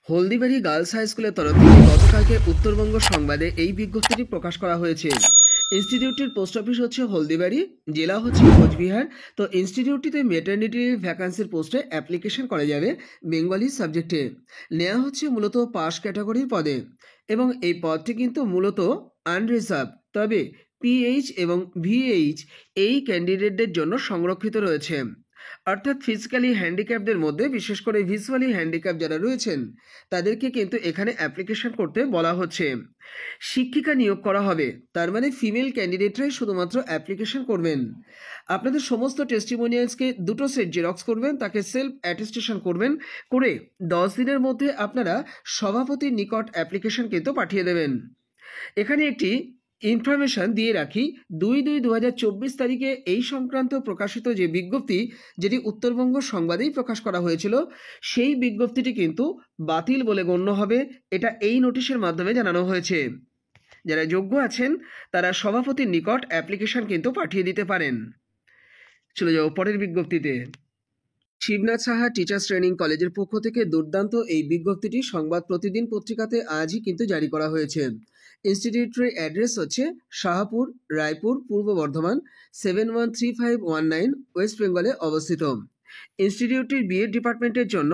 Haldibari girls high স্কুলের তরফ থেকে গতকালকে উত্তরবঙ্গ সংবাদে এই বিজ্ঞপ্তিটি প্রকাশ করা হয়েছে। ইনস্টিটিউটটির পোস্ট অফিস হচ্ছে হলদিবাড়ি, জেলা হচ্ছে কোচবিহার। তো ইনস্টিটিউটটিতে মেটার্নিটি ভ্যাকান্সির পোস্টে অ্যাপ্লিকেশন করা যাবে বেঙ্গলি সাবজেক্টে। নেওয়া হচ্ছে মূলত পাস ক্যাটাগরির পদে এবং এই পদটি কিন্তু মূলত আনরিজার্ভ, তবে পিএইচ এবং ভিএইচ এই ক্যান্ডিডেটদের জন্য সংরক্ষিত রয়েছে। অর্থাৎ ফিজিক্যালি হ্যান্ডিক্যাপদের মধ্যে বিশেষ করে ভিজুয়ালি হ্যান্ডিক্যাপ যারা রয়েছেন তাদেরকে কিন্তু এখানে অ্যাপ্লিকেশন করতে বলা হচ্ছে। শিক্ষিকা নিয়োগ করা হবে, তার মানে ফিমেল ক্যান্ডিডেটরাই শুধুমাত্র অ্যাপ্লিকেশন করবেন। আপনাদের সমস্ত টেস্টিমোনিয়ালসকে দুটো সেট জেরক্স করবেন, তাকে সেলফ অ্যাটেস্টেশন করবেন, করে 10 দিনের মধ্যে আপনারা সভাপতির নিকট অ্যাপ্লিকেশন কিন্তু পাঠিয়ে দেবেন। এখানে একটি ইনফরমেশন দিয়ে রাখি, 2/2/2024 তারিখে এই সংক্রান্ত প্রকাশিত যে বিজ্ঞপ্তি, যেটি উত্তরবঙ্গ সংবাদেই প্রকাশ করা হয়েছিল, সেই বিজ্ঞপ্তিটি কিন্তু বাতিল বলে গণ্য হবে। এটা এই নোটিশের মাধ্যমে জানানো হয়েছে। যারা যোগ্য আছেন তারা সভাপতির নিকট অ্যাপ্লিকেশন কিন্তু পাঠিয়ে দিতে পারেন। চলে যাও পরের বিজ্ঞপ্তিতে। শিবনাথ সাহা টিচার্স ট্রেনিং কলেজের পক্ষ থেকে দুর্দান্ত এই বিজ্ঞপ্তিটি সংবাদ প্রতিদিন পত্রিকাতে আজই কিন্তু জারি করা হয়েছে। ইনস্টিটিউটের অ্যাড্রেস হচ্ছে শাহপুর, রায়পুর, পূর্ব বর্ধমান 713519, ওয়েস্ট বেঙ্গলে অবস্থিত। ইনস্টিটিউটটির বিএড ডিপার্টমেন্টের জন্য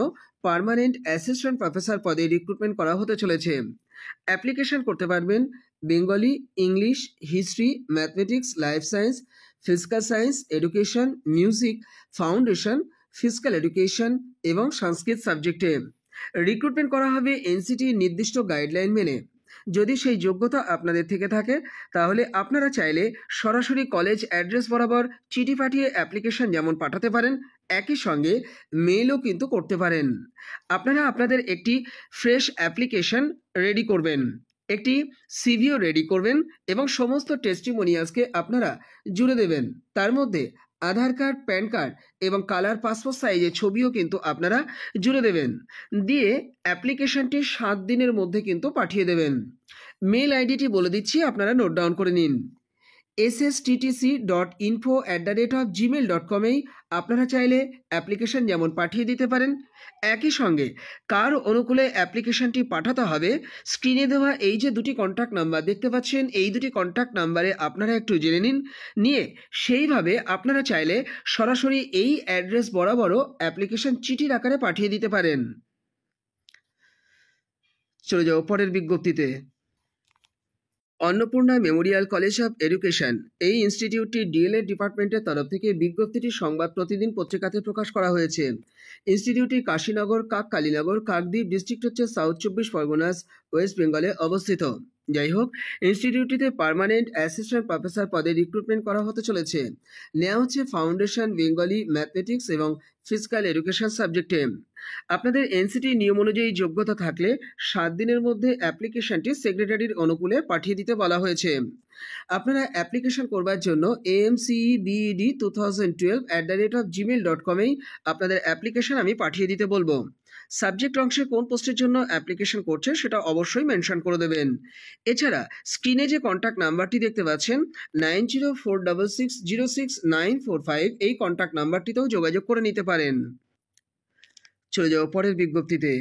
পার্মানেন্ট অ্যাসিস্ট্যান্ট প্রফেসর পদে রিক্রুটমেন্ট করা হতে চলেছে। অ্যাপ্লিকেশন করতে পারবেন Bengali, English, history, mathematics, life science, physical science, education, music, foundation, physical education এবং সংস্কৃত সাবজেক্টে। রিক্রুটমেন্ট করা হবে এনসিটির নির্দিষ্ট গাইডলাইন মেনে। যদি সেই যোগ্যতা আপনাদের থেকে থাকে তাহলে আপনারা চাইলে সরাসরি কলেজ অ্যাড্রেস বরাবর চিঠি পাঠিয়ে অ্যাপ্লিকেশন যেমন পাঠাতে পারেন, একই সঙ্গে মেলও কিন্তু করতে পারেন। আপনারা আপনাদের একটি ফ্রেশ অ্যাপ্লিকেশন রেডি করবেন, একটি সিভিও রেডি করবেন এবং সমস্ত টেস্টিমোনিয়ালসকে আপনারা জুড়ে দেবেন। তার মধ্যে আধার কার্ড, প্যান কার্ড এবং কালার পাসপোর্ট সাইজের ছবিও কিন্তু আপনারা জুড়ে দেবেন। দিয়ে অ্যাপ্লিকেশনটি 7 দিনের মধ্যে কিন্তু পাঠিয়ে দেবেন। মেল আইডিটি বলে দিচ্ছি, আপনারা নোট ডাউন করে নিন। sstc.info@gmail.com আপনারা চাইলে অ্যাপ্লিকেশন যেমন পাঠিয়ে দিতে পারেন, একই সঙ্গে কার অনুকূলে অ্যাপ্লিকেশনটি পাঠাতে হবে স্ক্রিনে দেওয়া এই যে দুটি কন্ট্যাক্ট নাম্বার দেখতে পাচ্ছেন, এই দুটি কন্ট্যাক্ট নাম্বারে আপনারা একটু জেনে নিন। নিয়ে সেইভাবে আপনারা চাইলে সরাসরি এই অ্যাড্রেস বরাবরও অ্যাপ্লিকেশন চিঠির আকারে পাঠিয়ে দিতে পারেন। চলে যাও পরের বিজ্ঞপ্তিতে। Annapurna Memorial college of education, এই ইনস্টিটিউটটি ডিএলএড ডিপার্টমেন্টের তরফ থেকে বিজ্ঞপ্তিটি সংবাদ প্রতিদিন পত্রিকাতে প্রকাশ করা হয়েছে। ইনস্টিটিউটটি কাশীনগর, কালীনগর, কাকদ্বীপ ডিস্ট্রিক্ট হচ্ছে সাউথ 24 পরগনাস, ওয়েস্ট বেঙ্গলে অবস্থিত। যাই হোক, ইনস্টিটিউটটিতে পার্মানেন্ট অ্যাসিস্ট্যান্ট প্রফেসর পদে রিক্রুটমেন্ট করা হতে চলেছে। নেওয়া হচ্ছে ফাউন্ডেশন, বেঙ্গলি, ম্যাথমেটিক্স এবং ফিজিক্যাল এডুকেশন সাবজেক্টে। আপনাদের এনসিটি নিয়ম অনুযায়ী যোগ্যতা থাকলে 7 দিনের মধ্যে অ্যাপ্লিকেশনটি সেক্রেটারির অনুকূলে পাঠিয়ে দিতে বলা হয়েছে। আপনারা অ্যাপ্লিকেশন করবার জন্য amcebed2012@gmail.com আপনাদের অ্যাপ্লিকেশন আমি পাঠিয়ে দিতে বলবো। সাবজেক্ট অংশে কোন পোস্টের জন্য অ্যাপ্লিকেশন করছে সেটা অবশ্যই মেনশন করে দেবেন। এছাড়া স্ক্রিনে যে কন্ট্যাক্ট নাম্বারটি দেখতে পাচ্ছেন 9046606945, এই কন্ট্যাক্ট নাম্বারটিতেও যোগাযোগ করে নিতে পারেন। চলে যাও পরের বিজ্ঞপ্তিতে।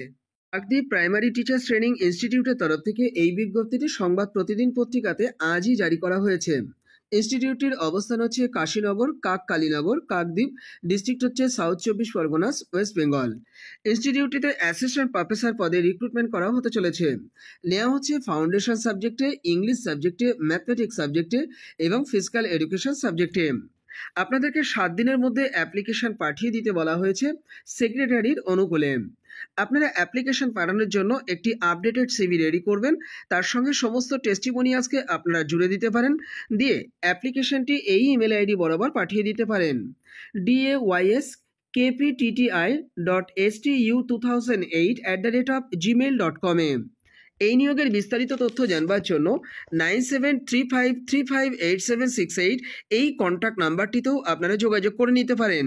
কাকদ্বীপ প্রাইমারি টিচার্স ট্রেনিং ইনস্টিটিউটের তরফ থেকে এই বিজ্ঞপ্তিটি সংবাদ প্রতিদিন পত্রিকাতে আজই জারি করা হয়েছে। ইনস্টিটিউটটির অবস্থান হচ্ছে কাশীনগর, কালীনগর, কাকদ্বীপ ডিস্ট্রিক্ট হচ্ছে সাউথ 24 পরগনাস, ওয়েস্ট বেঙ্গল। ইনস্টিটিউটটিতে অ্যাসিস্ট্যান্ট প্রফেসর পদে রিক্রুটমেন্ট করা হতে চলেছে। নেওয়া হচ্ছে ফাউন্ডেশন সাবজেক্টে, ইংলিশ সাবজেক্টে, ম্যাথমেটিক্স সাবজেক্টে এবং ফিজিক্যাল এডুকেশন সাবজেক্টে। আপনাদেরকে 7 দিনের মধ্যে অ্যাপ্লিকেশন পাঠিয়ে দিতে বলা হয়েছে সেক্রেটারির অনুকূলে। আপনারা অ্যাপ্লিকেশন পাঠানোর জন্য একটি আপডেটেড সিভি রেডি করবেন, তার সঙ্গে সমস্ত টেস্টিমোনিয়ালসকে আপনারা জুড়ে দিতে পারেন। দিয়ে অ্যাপ্লিকেশনটি এই ইমেল আইডি বরাবর পাঠিয়ে দিতে পারেন, daYskptti.stu2008@gmail.com এই নিয়োগের বিস্তারিত তথ্য জানবার জন্য 9735358768 এই কন্ট্যাক্ট নাম্বারটিতেও আপনারা যোগাযোগ করে নিতে পারেন।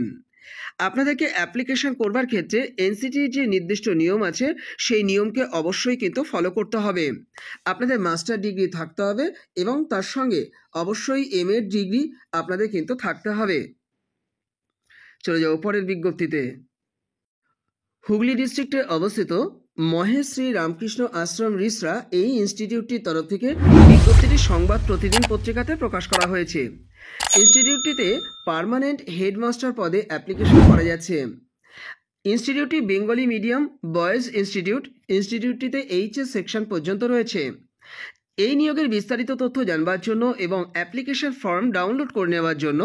আপনাদেরকে অ্যাপ্লিকেশন করবার ক্ষেত্রে এনসিটির যে নির্দিষ্ট নিয়ম আছে সেই নিয়মকে অবশ্যই কিন্তু ফলো করতে হবে। আপনাদের মাস্টার ডিগ্রি থাকতে হবে এবং তার সঙ্গে অবশ্যই এমএ ডিগ্রি আপনাদের কিন্তু থাকতে হবে। চলে যাও পরের বিজ্ঞপ্তিতে। হুগলি ডিস্ট্রিক্টে অবস্থিত মহেশ শ্রী রামকৃষ্ণ আশ্রম রিসরা এই ইনস্টিটিউটটির তরফ থেকে বিজ্ঞপ্তিটি সংবাদ প্রতিদিন পত্রিকাতে প্রকাশ করা হয়েছে। ইনস্টিটিউটটিতে পার্মানেন্ট হেডমাস্টার পদে অ্যাপ্লিকেশন করা যাচ্ছে। ইনস্টিটিউটটি বেঙ্গলি মিডিয়াম বয়েজ ইনস্টিটিউট। ইনস্টিটিউটটিতে এইচএস সেকশন পর্যন্ত রয়েছে। এই নিয়োগের বিস্তারিত তথ্য জানবার জন্য এবং অ্যাপ্লিকেশন ফর্ম ডাউনলোড করে নেওয়ার জন্য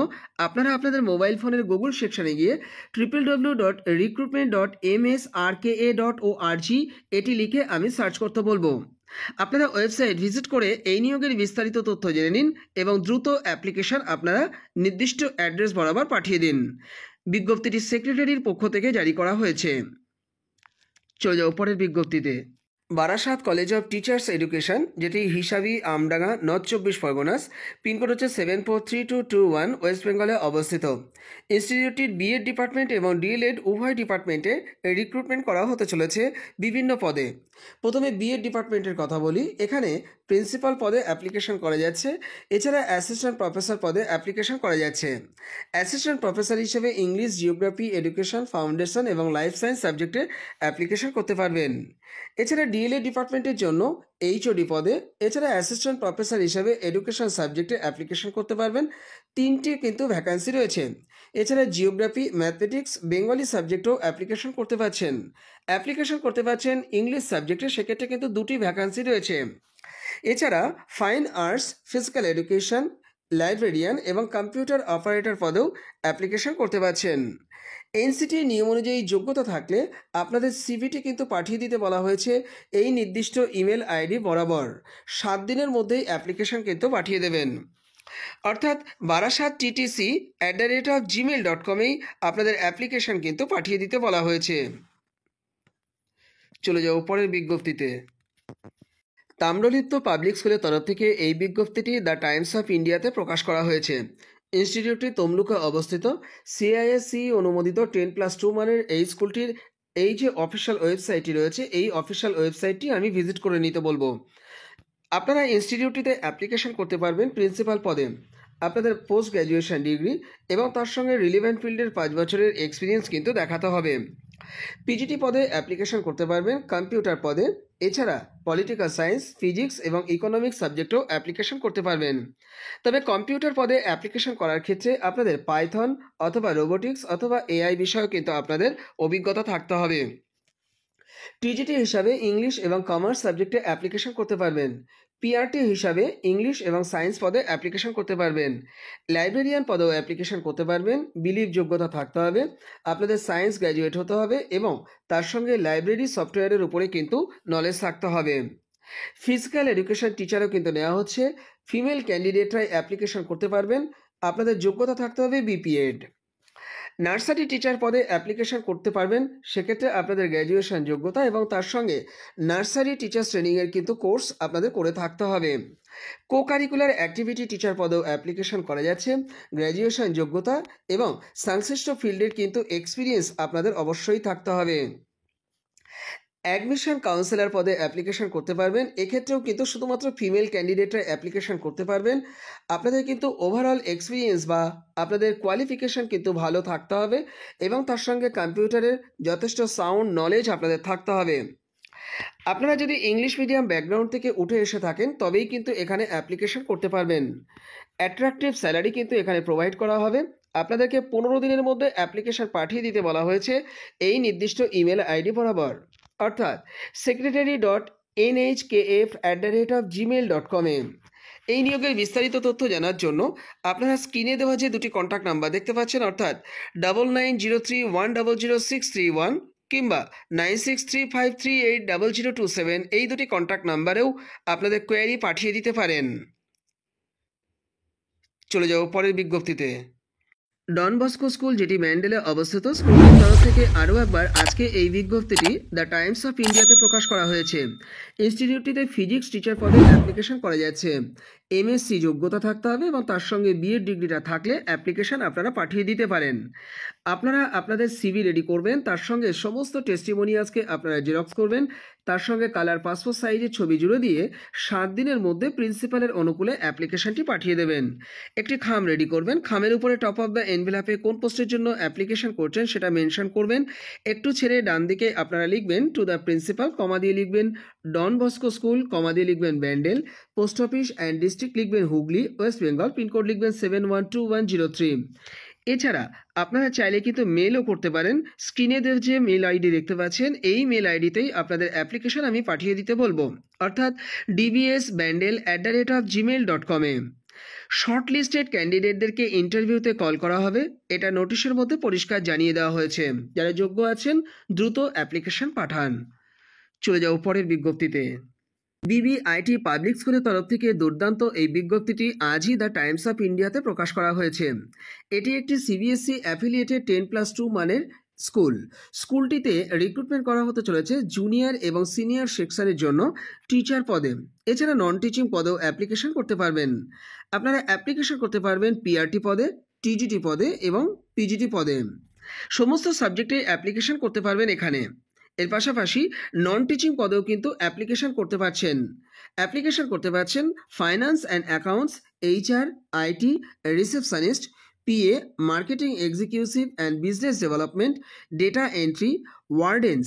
আপনারা আপনাদের মোবাইল ফোনের গুগল সেকশনে গিয়ে www.recruitment.msrka.org এটি লিখে আমি সার্চ করতে বলবো। আপনারা ওয়েবসাইট ভিজিট করে এই নিয়োগের বিস্তারিত তথ্য জেনে নিন এবং দ্রুত অ্যাপ্লিকেশন আপনারা নির্দিষ্ট অ্যাড্রেস বরাবর পাঠিয়ে দিন। বিজ্ঞপ্তিটি সেক্রেটারির পক্ষ থেকে জারি করা হয়েছে। চলে যাও পরের বিজ্ঞপ্তিতে। Barasat college of teachers education, যেটি হিসাবি আমডাঙ্গা, নর্থ 24 পরগনাস, পিনকোড হচ্ছে 743221, ওয়েস্ট বেঙ্গলে অবস্থিত। ইনস্টিটিউটটির বিএড ডিপার্টমেন্ট এবং ডিএলএড উভয় ডিপার্টমেন্টে রিক্রুটমেন্ট করা হতে চলেছে বিভিন্ন পদে। প্রথমে বিএড ডিপার্টমেন্টের কথা বলি। এখানে প্রিন্সিপাল পদে অ্যাপ্লিকেশন করা যাচ্ছে। এছাড়া অ্যাসিস্ট্যান্ট প্রফেসর পদে অ্যাপ্লিকেশন করা যাচ্ছে। অ্যাসিস্ট্যান্ট প্রফেসর হিসেবে ইংলিশ, জিওগ্রাফি, এডুকেশন, ফাউন্ডেশন এবং লাইফ সায়েন্স সাবজেক্টে অ্যাপ্লিকেশন করতে পারবেন। এছাড়া ডিএলএড ডিপার্টমেন্টের জন্য এইচওডি পদে, এছাড়া অ্যাসিস্ট্যান্ট প্রফেসর হিসেবে এডুকেশন সাবজেক্টে অ্যাপ্লিকেশন করতে পারবেন। 3টি কিন্তু ভ্যাকান্সি রয়েছে। এছাড়া জিওগ্রাফি, ম্যাথমেটিক্স, বেঙ্গলি সাবজেক্টেও অ্যাপ্লিকেশন করতে পারছেন ইংলিশ সাবজেক্টে, সেক্ষেত্রে কিন্তু 2টি ভ্যাকান্সি রয়েছে। এছাড়া fine arts, physical education, librarian এবং কম্পিউটার অপারেটর পদেও অ্যাপ্লিকেশন করতে পারছেন। এনসিটির নিয়ম অনুযায়ী যোগ্যতা থাকলে আপনাদের সিভিটি কিন্তু পাঠিয়ে দিতে বলা হয়েছে এই নির্দিষ্ট ইমেল আইডি বরাবর। 7 দিনের মধ্যেই অ্যাপ্লিকেশন কিন্তু পাঠিয়ে দেবেন। অর্থাৎ barasatttc@gmail.com-এই আপনাদের অ্যাপ্লিকেশন কিন্তু পাঠিয়ে দিতে বলা হয়েছে। চলে যাও পরের বিজ্ঞপ্তিতে। তাম্রলিপ্ত পাবলিক স্কুলের তরফ থেকে এই বিজ্ঞপ্তিটি দ্য টাইমস অফ ইন্ডিয়াতে প্রকাশ করা হয়েছে। ইনস্টিটিউটটি তমলুকে অবস্থিত। সিআইএসসি অনুমোদিত 10+2 মানের এই স্কুলটির এই যে অফিসিয়াল ওয়েবসাইটটি রয়েছে, এই অফিসিয়াল ওয়েবসাইটটি আমি ভিজিট করে নিতে বলবো। আপনারা ইনস্টিটিউটটিতে অ্যাপ্লিকেশন করতে পারবেন প্রিন্সিপাল পদে। আপনাদের পোস্ট গ্র্যাজুয়েশন ডিগ্রি এবং তার সঙ্গে রিলিভেন্ট ফিল্ডের 5 বছরের এক্সপিরিয়েন্স কিন্তু দেখাতে হবে। পিজিটি পদে অ্যাপ্লিকেশন করতে পারবেন কম্পিউটার পদে। এছাড়া পলিটিক্যাল সায়েন্স, ফিজিক্স এবং ইকোনমিক্স সাবজেক্টেও অ্যাপ্লিকেশন করতে পারবেন। তবে কম্পিউটার পদে অ্যাপ্লিকেশন করার ক্ষেত্রে আপনাদের পাইথন অথবা রোবোটিক্স অথবা এআই বিষয়েও কিন্তু আপনাদের অভিজ্ঞতা থাকতে হবে। টিজিটি হিসাবে ইংলিশ এবং কমার্স সাবজেক্টে অ্যাপ্লিকেশন করতে পারবেন। পিআরটি হিসাবে ইংলিশ এবং সায়েন্স পদে অ্যাপ্লিকেশন করতে পারবেন। লাইব্রেরিয়ান পদেও অ্যাপ্লিকেশন করতে পারবেন। বিলিভ যোগ্যতা থাকতে হবে, আপনাদের সায়েন্স গ্র্যাজুয়েট হতে হবে এবং তার সঙ্গে লাইব্রেরি সফটওয়্যারের উপরে কিন্তু নলেজ থাকতে হবে। ফিজিক্যাল এডুকেশন টিচারও কিন্তু নেওয়া হচ্ছে। ফিমেল ক্যান্ডিডেটরাই অ্যাপ্লিকেশন করতে পারবেন। আপনাদের যোগ্যতা থাকতে হবে বিপিএড। নার্সারি টিচার পদে অ্যাপ্লিকেশন করতে পারবেন। সেক্ষেত্রে আপনাদের গ্র্যাজুয়েশন যোগ্যতা এবং তার সঙ্গে নার্সারি টিচার্স ট্রেনিংয়ের কিন্তু কোর্স আপনাদের করে থাকতে হবে। কো কারিকুলার অ্যাক্টিভিটি টিচার পদেও অ্যাপ্লিকেশন করা যাচ্ছে। গ্র্যাজুয়েশন যোগ্যতা এবং সংশ্লিষ্ট ফিল্ডের কিন্তু এক্সপিরিয়েন্স আপনাদের অবশ্যই থাকতে হবে। অ্যাডমিশন কাউন্সিলর পদে অ্যাপ্লিকেশন করতে পারবেন। এক্ষেত্রেও কিন্তু শুধুমাত্র ফিমেল ক্যান্ডিডেটরা অ্যাপ্লিকেশন করতে পারবেন। আপনাদের কিন্তু ওভারঅল এক্সপিরিয়েন্স বা আপনাদের কোয়ালিফিকেশন কিন্তু ভালো থাকতে হবে এবং তার সঙ্গে কম্পিউটারের যথেষ্ট সাউন্ড নলেজ আপনাদের থাকতে হবে। আপনারা যদি ইংলিশ মিডিয়াম ব্যাকগ্রাউন্ড থেকে উঠে এসে থাকেন তবেই কিন্তু এখানে অ্যাপ্লিকেশন করতে পারবেন। অ্যাট্রাকটিভ স্যালারি কিন্তু এখানে প্রোভাইড করা হবে। আপনাদেরকে 15 দিনের মধ্যে অ্যাপ্লিকেশন পাঠিয়ে দিতে বলা হয়েছে এই নির্দিষ্ট ইমেল আইডি বরাবর, অর্থাৎ secretary.nhkf@gmail.com-এ। এই নিয়োগের বিস্তারিত তথ্য জানার জন্য আপনারা স্ক্রিনে দেওয়া যে 2টি কন্ট্যাক্ট নাম্বার দেখতে পাচ্ছেন, অর্থাৎ 9903100631 কিংবা 9635380027, এই 2টি কন্ট্যাক্ট নাম্বারেও আপনাদের কোয়ারি পাঠিয়ে দিতে পারেন। চলে যাও পরের বিজ্ঞপ্তিতে। ডন বস্কো স্কুল, যেটি ম্যান্ডেলে অবস্থিত, স্কুলের তরফ থেকে আরও একবার আজকে এই বিজ্ঞপ্তিটি দ্য টাইমস অফ ইন্ডিয়াতে প্রকাশ করা হয়েছে। ইনস্টিটিউটটিতে ফিজিক্স টিচার পদে অ্যাপ্লিকেশন করা যাচ্ছে। এমএসসি যোগ্যতা থাকতে হবে এবং তার সঙ্গে বিএড ডিগ্রিটা থাকলে অ্যাপ্লিকেশন আপনারা পাঠিয়ে দিতে পারেন। আপনারা আপনাদের সিভি রেডি করবেন, তার সঙ্গে সমস্ত টেস্টিমোনিয়ালসকে আপনারা জেরক্স করবেন, তার সঙ্গে কালার পাসপোর্ট সাইজের ছবি জুড়ে দিয়ে 7 দিনের মধ্যে প্রিন্সিপালের অনুকূলে অ্যাপ্লিকেশনটি পাঠিয়ে দেবেন। একটি খাম রেডি করবেন, খামের উপরে টপ অফ দ্য এনভেলাপে কোন পোস্টের জন্য অ্যাপ্লিকেশন করছেন সেটা মেনশন করবেন। একটু ছেড়ে ডান দিকে আপনারা লিখবেন টু দ্য প্রিন্সিপাল, কমা দিয়ে লিখবেন ডন বস্কো স্কুল, কমা দিয়ে লিখবেন Bandel, post office and district লিখবেন হুগলি, ওয়েস্ট বেঙ্গল, পিনকোড লিখবেন 712103। এছাড়া আপনারা চাইলে কিন্তু মেলও করতে পারেন। স্ক্রিনে যে মেল আইডি দেখতে পাচ্ছেন এই মেল আইডিতেই আপনাদের অ্যাপ্লিকেশন আমি পাঠিয়ে দিতে বলবো, অর্থাৎ dbsbandel@gmail.com-এ। শর্ট লিস্টেড ক্যান্ডিডেটদেরকে ইন্টারভিউতে কল করা হবে, এটা নোটিশের মধ্যে পরিষ্কার জানিয়ে দেওয়া হয়েছে। যারা যোগ্য আছেন দ্রুত অ্যাপ্লিকেশন পাঠান। চলে যাও পরের বিজ্ঞপ্তিতে। বিবিআইটি পাবলিক স্কুলের তরফ থেকে দুর্দান্ত এই বিজ্ঞপ্তিটি আজই দ্য টাইমস অফ ইন্ডিয়াতে প্রকাশ করা হয়েছে। এটি একটি সিবিএসই অ্যাফিলিয়েটেড 10+2 মানের স্কুলটিতে রিক্রুটমেন্ট করা হতে চলেছে জুনিয়র এবং সিনিয়র সেকশনের জন্য টিচার পদে। এছাড়া নন টিচিং পদেও অ্যাপ্লিকেশন করতে পারবেন। আপনারা অ্যাপ্লিকেশন করতে পারবেন পিআরটি পদে, টিজিটি পদে এবং পিজিটি পদে। সমস্ত সাবজেক্টে অ্যাপ্লিকেশন করতে পারবেন এখানে। এর পাশাপাশি নন টিচিং পদেও কিন্তু অ্যাপ্লিকেশন করতে পারছেন finance and accounts, HR, IT, receptionist, PA, marketing executive and business development, data entry, wardens,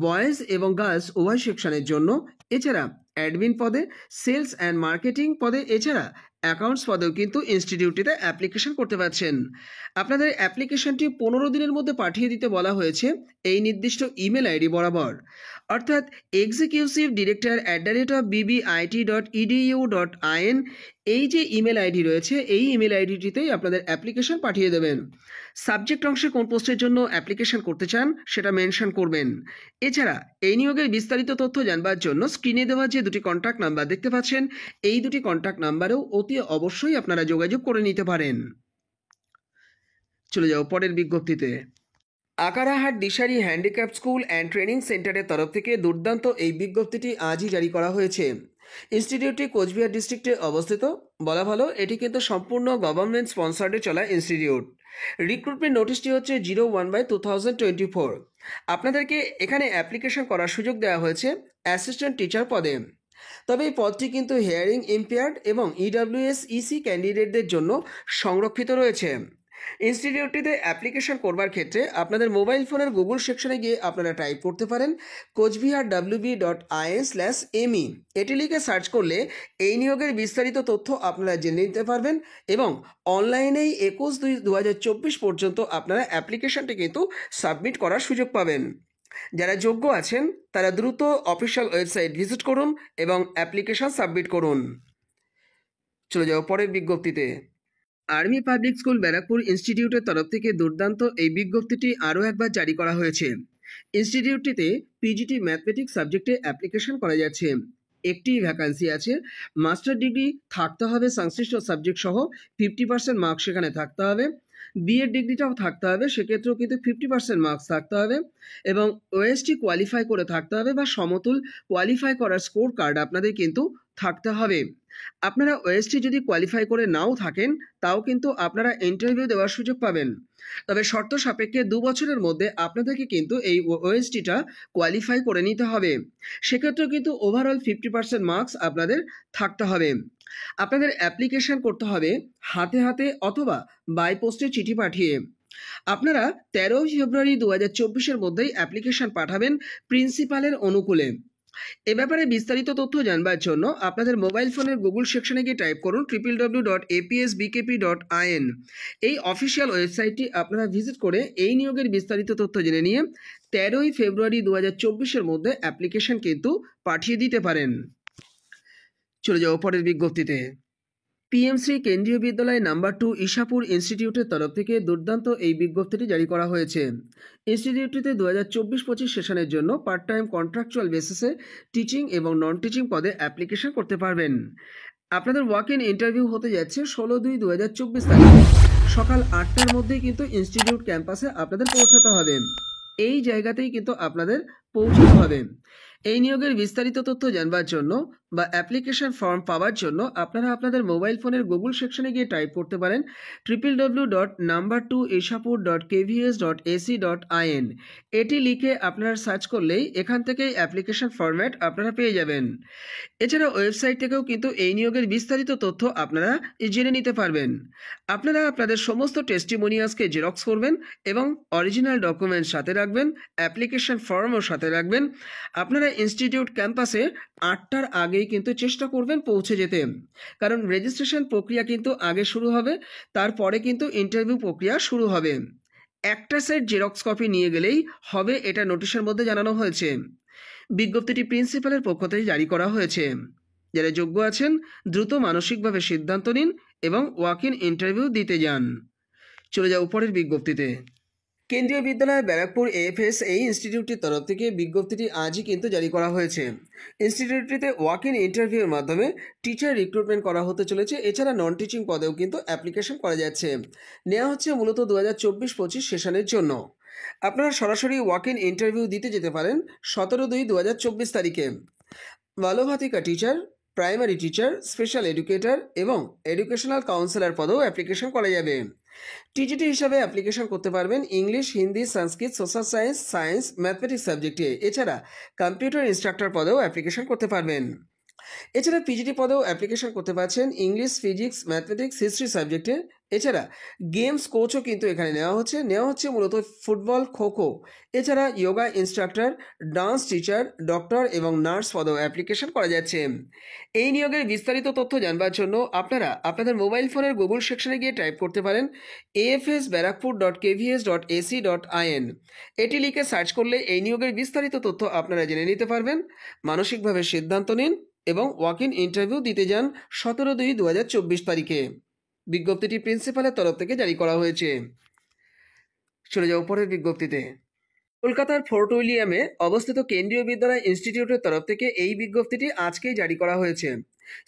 boys এবং গার্লস উভয় সেকশনের জন্য। এছাড়া অ্যাডমিন পদে, সেলস অ্যান্ড মার্কেটিং পদে, এছাড়া অ্যাকাউন্টস পদেও কিন্তু ইনস্টিটিউটটিতে অ্যাপ্লিকেশন করতে পারছেন। আপনাদের অ্যাপ্লিকেশনটি 15 দিনের মধ্যে পাঠিয়ে দিতে বলা হয়েছে এই নির্দিষ্ট ইমেল আইডি বরাবর, অর্থাৎ executive@bbit.edu.in। এই যে ইমেল আইডি রয়েছে এই ইমেল আইডিটিতেই আপনাদের অ্যাপ্লিকেশন পাঠিয়ে দেবেন। সাবজেক্ট অংশে কোন পোস্টের জন্য অ্যাপ্লিকেশন করতে চান সেটা মেনশন করবেন। এছাড়া এই নিয়োগের বিস্তারিত তথ্য জানবার জন্য স্ক্রিনে দেওয়া যে দুটি কন্ট্যাক্ট নাম্বার দেখতে পাচ্ছেন এই দুটি কন্ট্যাক্ট নাম্বারেও অতি অবশ্যই আপনারা যোগাযোগ করে নিতে পারেন। চলে যাও পরের বিজ্ঞপ্তিতে। আকারাহাট দিশারি হ্যান্ডিক্যাপ স্কুল অ্যান্ড ট্রেনিং সেন্টারের তরফ থেকে দুর্দান্ত এই বিজ্ঞপ্তিটি আজই জারি করা হয়েছে। ইনস্টিটিউটটি কোচবিহার ডিস্ট্রিক্টে অবস্থিত। বলা ভালো এটি কিন্তু সম্পূর্ণ গভর্নমেন্ট স্পন্সার্ডে চলা ইনস্টিটিউট। রিক্রুটমেন্ট নোটিশটি হচ্ছে 01/2024। আপনাদেরকে এখানে অ্যাপ্লিকেশন করার সুযোগ দেওয়া হয়েছে অ্যাসিস্ট্যান্ট টিচার পদে। তবে এই পদটি কিন্তু হিয়ারিং ইম্পেয়ার্ড এবং ইডব্লিউএস/ইসি ক্যান্ডিডেটদের জন্য সংরক্ষিত রয়েছে। ইনস্টিটিউটটিতে অ্যাপ্লিকেশন করবার ক্ষেত্রে আপনাদের মোবাইল ফোনের গুগল সেকশনে গিয়ে আপনারা টাইপ করতে পারেন coachbihar.wb.in/me। এটি লিখে সার্চ করলে এই নিয়োগের বিস্তারিত তথ্য আপনারা জেনে নিতে পারবেন এবং অনলাইনেই 21/2/2024 পর্যন্ত আপনারা অ্যাপ্লিকেশনটি কিন্তু সাবমিট করার সুযোগ পাবেন। যারা যোগ্য আছেন তারা দ্রুত অফিসিয়াল ওয়েবসাইট ভিজিট করুন এবং অ্যাপ্লিকেশন সাবমিট করুন। চলে যাও পরের বিজ্ঞপ্তিতে। আর্মি পাবলিক স্কুল ব্যারাকপুর ইনস্টিটিউটের তরফ থেকে দুর্দান্ত এই বিজ্ঞপ্তিটি আরও একবার জারি করা হয়েছে। ইনস্টিটিউটটিতে পিজিটি ম্যাথমেটিক্স সাবজেক্টে অ্যাপ্লিকেশন করা যাচ্ছে। একটি ভ্যাকান্সি আছে। মাস্টার ডিগ্রি থাকতে হবে সংশ্লিষ্ট সাবজেক্ট সহ, 50% মার্কস সেখানে থাকতে হবে। বিএড ডিগ্রিটাও থাকতে হবে, সেক্ষেত্রেও কিন্তু 50% মার্কস থাকতে হবে এবং ওএসটি কোয়ালিফাই করে থাকতে হবে বা সমতুল কোয়ালিফাই করার স্কোর কার্ড আপনাদের কিন্তু থাকতে হবে। আপনারা ওএসটি যদি কোয়ালিফাই করে নাও থাকেন তাও কিন্তু আপনারা ইন্টারভিউ দেওয়ার সুযোগ পাবেন। তবে শর্ত সাপেক্ষে 2 বছরের মধ্যে আপনাদেরকে কিন্তু এই ওএসটিটা কোয়ালিফাই করে নিতে হবে। সেক্ষেত্রেও কিন্তু ওভারঅল 50% মার্কস আপনাদের থাকতে হবে। আপনাদের অ্যাপ্লিকেশন করতে হবে হাতে অথবা বাই পোস্টে চিঠি পাঠিয়ে। আপনারা 13 ফেব্রুয়ারি 2024-এর মধ্যেই অ্যাপ্লিকেশন পাঠাবেন প্রিন্সিপালের অনুকূলে। এ ব্যাপারে বিস্তারিত তথ্য জানবার জন্য আপনাদের মোবাইল ফোনের গুগল সেকশনে গিয়ে টাইপ করুন www.apsbkp.in। এই অফিসিয়াল ওয়েবসাইটটি আপনারা ভিজিট করে এই নিয়োগের বিস্তারিত তথ্য জেনে নিয়ে 13 ফেব্রুয়ারি 2024-এর মধ্যে অ্যাপ্লিকেশন কিন্তু পাঠিয়ে দিতে পারেন। চলে যাও পরের বিজ্ঞপ্তিতে। পিএমসি কেন্দ্রীয় বিদ্যালয় নাম্বার 2 ইশাপুর ইনস্টিটিউটের তরফ থেকে দুর্দান্ত এই বিজ্ঞপ্তিটি জারি করা হয়েছে। ইনস্টিটিউটটিতে 2024-25 সেশনের জন্য পার্ট টাইম কন্ট্রাকচুয়াল বেসিসে টিচিং এবং নন টিচিং পদে অ্যাপ্লিকেশন করতে পারবেন। আপনাদের ওয়াক ইন ইন্টারভিউ হতে যাচ্ছে 16/2/2024 তারিখে সকাল 8টার মধ্যেই কিন্তু ইনস্টিটিউট ক্যাম্পাসে আপনাদের পৌঁছাতে হবে। এই জায়গাতেই কিন্তু আপনাদের পৌঁছাতে হবে। এই নিয়োগের বিস্তারিত তথ্য জানবার জন্য বা অ্যাপ্লিকেশন ফর্ম পাওয়ার জন্য আপনারা আপনাদের মোবাইল ফোনের গুগল সেকশনে গিয়ে টাইপ করতে পারেন www.number2ishapur.kvs.ac.in। এটি লিখে আপনারা সার্চ করলেই এখান থেকেই অ্যাপ্লিকেশন ফরম্যাট আপনারা পেয়ে যাবেন। এছাড়া ওয়েবসাইট থেকেও কিন্তু এই নিয়োগের বিস্তারিত তথ্য আপনারা জেনে নিতে পারবেন। আপনারা আপনাদের সমস্ত টেস্টিমোনিয়ালসকে জেরক্স করবেন এবং অরিজিনাল ডকুমেন্ট সাথে রাখবেন, অ্যাপ্লিকেশন ফর্মও সাথে রাখবেন। আপনারা ইনস্টিটিউট ক্যাম্পাসে 8টার আগেই কিন্তু চেষ্টা করবেন পৌঁছে যেতে, কারণ রেজিস্ট্রেশন প্রক্রিয়া কিন্তু আগে শুরু হবে, তারপরে কিন্তু ইন্টারভিউ প্রক্রিয়া শুরু হবে। একটা সেট জেরক্স কপি নিয়ে গেলেই হবে, এটা নোটিশের মধ্যে জানানো হয়েছে। বিজ্ঞপ্তিটি প্রিন্সিপালের পক্ষ থেকে জারি করা হয়েছে। যারা যোগ্য আছেন দ্রুত মানসিকভাবে সিদ্ধান্ত নিন এবং ওয়াক ইন ইন্টারভিউ দিতে যান। চলে যাও উপরের বিজ্ঞপ্তিতে। কেন্দ্রীয় বিদ্যালয় ব্যারাকপুর এএফএস এই ইনস্টিটিউটটির তরফ থেকে বিজ্ঞপ্তিটি আজই কিন্তু জারি করা হয়েছে। ইনস্টিটিউটটিতে ওয়াক ইন ইন্টারভিউর মাধ্যমে টিচার রিক্রুটমেন্ট করা হতে চলেছে। এছাড়া নন টিচিং পদেও কিন্তু অ্যাপ্লিকেশন করা যাচ্ছে। নেওয়া হচ্ছে মূলত 2024-25 সেশনের জন্য। আপনারা সরাসরি ওয়াক ইন ইন্টারভিউ দিতে যেতে পারেন 17/2/2024 তারিখে। Balvatika teacher, primary teacher, special educator এবং এডুকেশনাল কাউন্সিলর পদেও অ্যাপ্লিকেশন করা যাবে। টিজিটি হিসাবে অ্যাপ্লিকেশন করতে পারবেন English, Hindi, Sanskrit, social science, science, mathematics সাবজেক্টে। এছাড়া কম্পিউটার ইনস্ট্রাক্টর পদেও অ্যাপ্লিকেশন করতে পারবেন। এছাড়া পিজিটি পদেও অ্যাপ্লিকেশন করতে পারছেন ইংলিশ, ফিজিক্স, ম্যাথমেটিক্স, হিস্ট্রি সাবজেক্টে। এছাড়া গেমস কোচও কিন্তু এখানে নেওয়া হচ্ছে মূলত ফুটবল, খোখো। এছাড়া yoga instructor, dance teacher, doctor এবং নার্স পদেও অ্যাপ্লিকেশন করা যাচ্ছে। এই নিয়োগের বিস্তারিত তথ্য জানবার জন্য আপনারা আপনাদের মোবাইল ফোনের গুগল সেকশনে গিয়ে টাইপ করতে পারেন afsbarakpur.kvs.ac.in। এটি লিখে সার্চ করলে এই নিয়োগের বিস্তারিত তথ্য আপনারা জেনে নিতে পারবেন। মানসিকভাবে সিদ্ধান্ত নিন এবং ওয়াক ইন ইন্টারভিউ দিতে যান 17/2/2024 তারিখে। বিজ্ঞপ্তিটি প্রিন্সিপালের তরফ থেকে জারি করা হয়েছে। চলে যাও পরের বিজ্ঞপ্তিতে। কলকাতার ফোর্ট উইলিয়ামে অবস্থিত কেন্দ্রীয় বিদ্যালয় ইনস্টিটিউটের তরফ থেকে এই বিজ্ঞপ্তিটি আজকেই জারি করা হয়েছে।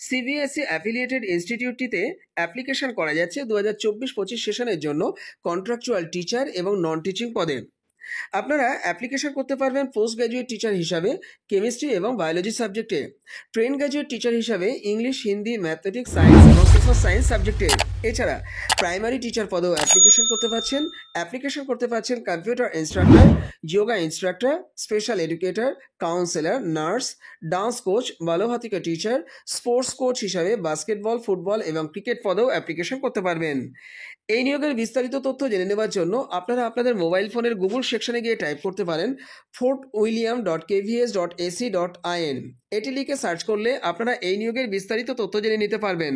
সিবিএসই অ্যাফিলিয়েটেড ইনস্টিটিউটটিতে অ্যাপ্লিকেশন করা যাচ্ছে 2024-25 সেশনের জন্য কন্ট্রাকচুয়াল টিচার এবং নন টিচিং পদে। আপনারা অ্যাপ্লিকেশন করতে পারবেন পোস্ট গ্র্যাজুয়েট টিচার হিসাবে কেমিস্ট্রি এবং বায়োলজি সাবজেক্টে, ট্রেন গ্র্যাজুয়েট টিচার হিসাবে ইংলিশ, হিন্দি, ম্যাথমেটিক্স, সায়েন্স এবং সোশ্যাল সায়েন্স সাবজেক্টে। এছাড়া প্রাইমারি টিচার পদেও অ্যাপ্লিকেশন করতে পারছেন computer instructor, yoga instructor, special educator, counsellor, nurse, dance coach, Balvatika teacher, sports coach হিসাবে বাস্কেটবল, ফুটবল এবং ক্রিকেট পদেও অ্যাপ্লিকেশন করতে পারবেন। এই নিয়োগের বিস্তারিত তথ্য জেনে নেওয়ার জন্য আপনারা আপনাদের মোবাইল ফোনের গুগল সেকশনে গিয়ে টাইপ করতে পারেন fortwilliam.kvs.ac.in। এটি লিখে সার্চ করলে আপনারা এই নিয়োগের বিস্তারিত তথ্য জেনে নিতে পারবেন।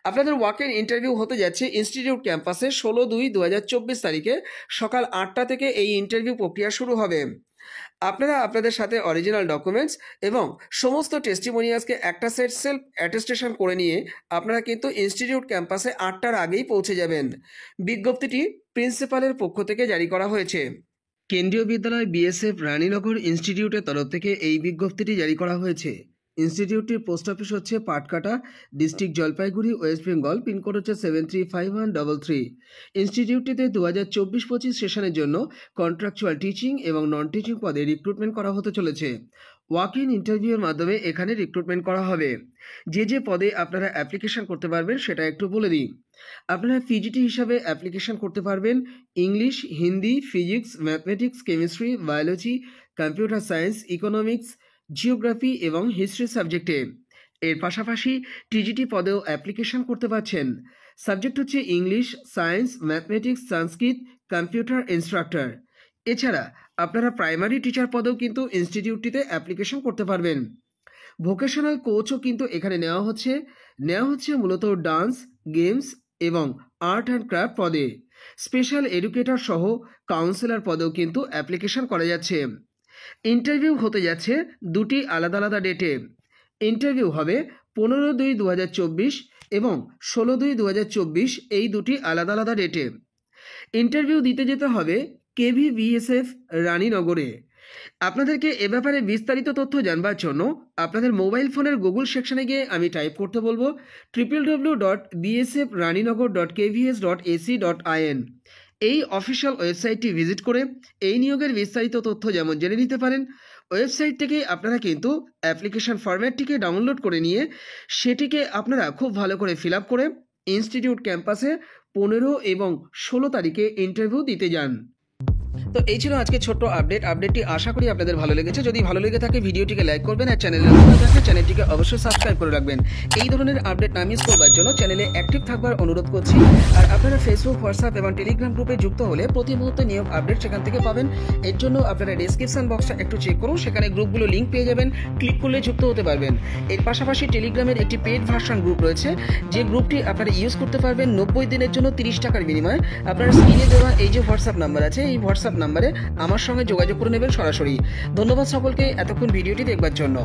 আপনাদের ওয়াক ইন ইন্টারভিউ হতে যাচ্ছে ইনস্টিটিউট ক্যাম্পাসে 16/2/2024 তারিখে সকাল 8টা থেকে এই ইন্টারভিউ প্রক্রিয়া শুরু হবে। আপনারা আপনাদের সাথে অরিজিনাল ডকুমেন্টস এবং সমস্ত টেস্টিমোনিয়ালসকে একটা সেট সেলফ অ্যাটেস্টেশন করে নিয়ে আপনারা কিন্তু ইনস্টিটিউট ক্যাম্পাসে 8টার আগেই পৌঁছে যাবেন। বিজ্ঞপ্তিটি প্রিন্সিপালের পক্ষ থেকে জারি করা হয়েছে। কেন্দ্রীয় বিদ্যালয় বিএসএফ রানীনগর ইনস্টিটিউটের তরফ থেকে এই বিজ্ঞপ্তিটি জারি করা হয়েছে। ইনস্টিটিউটটির পোস্ট অফিস হচ্ছে পাটকাটা, ডিস্ট্রিক্ট জলপাইগুড়ি, ওয়েস্ট বেঙ্গল। পিনকোড হচ্ছে 735133। ইনস্টিটিউটটিতে 2024-25 সেশনের জন্য কন্ট্রাকচুয়াল টিচিং এবং নন টিচিং পদে রিক্রুটমেন্ট করা হতে চলেছে। ওয়াক ইন ইন্টারভিউয়ের মাধ্যমে এখানে রিক্রুটমেন্ট করা হবে। যে পদে আপনারা অ্যাপ্লিকেশন করতে পারবেন সেটা একটু বলে দিই। আপনারা পিজিটি হিসাবে অ্যাপ্লিকেশন করতে পারবেন English, Hindi, physics, mathematics, chemistry, biology, computer science, economics, geography এবং হিস্ট্রি সাবজেক্টে। এর পাশাপাশি টিজিটি পদেও অ্যাপ্লিকেশন করতে পারছেন। সাবজেক্ট হচ্ছে ইংলিশ, সায়েন্স, ম্যাথমেটিক্স, সংস্কৃত, কম্পিউটার ইনস্ট্রাক্টর। এছাড়া আপনারা প্রাইমারি টিচার পদেও কিন্তু ইনস্টিটিউটটিতে অ্যাপ্লিকেশন করতে পারবেন। ভোকেশনাল কোচও কিন্তু এখানে নেওয়া হচ্ছে মূলত ডান্স, গেমস এবং আর্ট অ্যান্ড ক্রাফট পদে। স্পেশাল এডুকেটর সহ কাউন্সিলর পদেও কিন্তু অ্যাপ্লিকেশন করা যাচ্ছে। ইন্টারভিউ হতে যাচ্ছে দুটি আলাদা আলাদা ডেটে। ইন্টারভিউ হবে 15/2/2024 এবং 16/2/2024, এই দুটি আলাদা আলাদা ডেটে। ইন্টারভিউ দিতে যেতে হবে কেভিবিএসএফ রানীনগরে। আপনাদেরকে এ ব্যাপারে বিস্তারিত তথ্য জানবার জন্য আপনাদের মোবাইল ফোনের গুগল সেকশনে গিয়ে আমি টাইপ করতে বলবো www.bsfraninagar.kvs.ac.in। এই অফিসিয়াল ওয়েবসাইটটি ভিজিট করে এই নিয়োগের বিস্তারিত তথ্য যেমন জেনে নিতে পারেন, ওয়েবসাইট থেকে আপনারা কিন্তু অ্যাপ্লিকেশন ফরম্যাটটিকে ডাউনলোড করে নিয়ে সেটিকে আপনারা খুব ভালো করে ফিল আপ করে ইনস্টিটিউট ক্যাম্পাসে 15 এবং 16 তারিখে ইন্টারভিউ দিতে যান। তো এই ছিল আজকে ছোট্ট আপডেটটি আশা করি আপনাদের ভালো লেগেছে। যদি ভালো লেগে থাকে ভিডিওটিকে লাইক করবেন আর চ্যানেলে নতুন থাকলে চ্যানেলটিকে অবশ্যই সাবস্ক্রাইব করে রাখবেন। এই ধরনের আপডেট না মিস করবার জন্য চ্যানেলে অ্যাক্টিভ থাকবার অনুরোধ করছি। আর আপনারা ফেসবুক, হোয়াটসঅ্যাপ এবং টেলিগ্রাম গ্রুপে যুক্ত হলে প্রতি মুহূর্তে নিয়োগ আপডেট সেখান থেকে পাবেন। এর জন্য আপনারা ডেসক্রিপশন বক্সটা একটু চেক করুন, সেখানে গ্রুপগুলো লিঙ্ক পেয়ে যাবেন, ক্লিক করলে যুক্ত হতে পারবেন। এর পাশাপাশি টেলিগ্রামের একটি পেড ভার্সন গ্রুপ রয়েছে, যে গ্রুপটি আপনারা ইউজ করতে পারবেন 90 দিনের জন্য 30 টাকার বিনিময়ে। আপনারা স্ক্রিনে দেওয়া এই যে হোয়াটসঅ্যাপ নাম্বার আছে, এই হোয়াটসঅ্যাপ নাম্বারে আমার সঙ্গে যোগাযোগ করে নেবেন সরাসরি। ধন্যবাদ সকলকে এতক্ষণ ভিডিওটি দেখবার জন্য।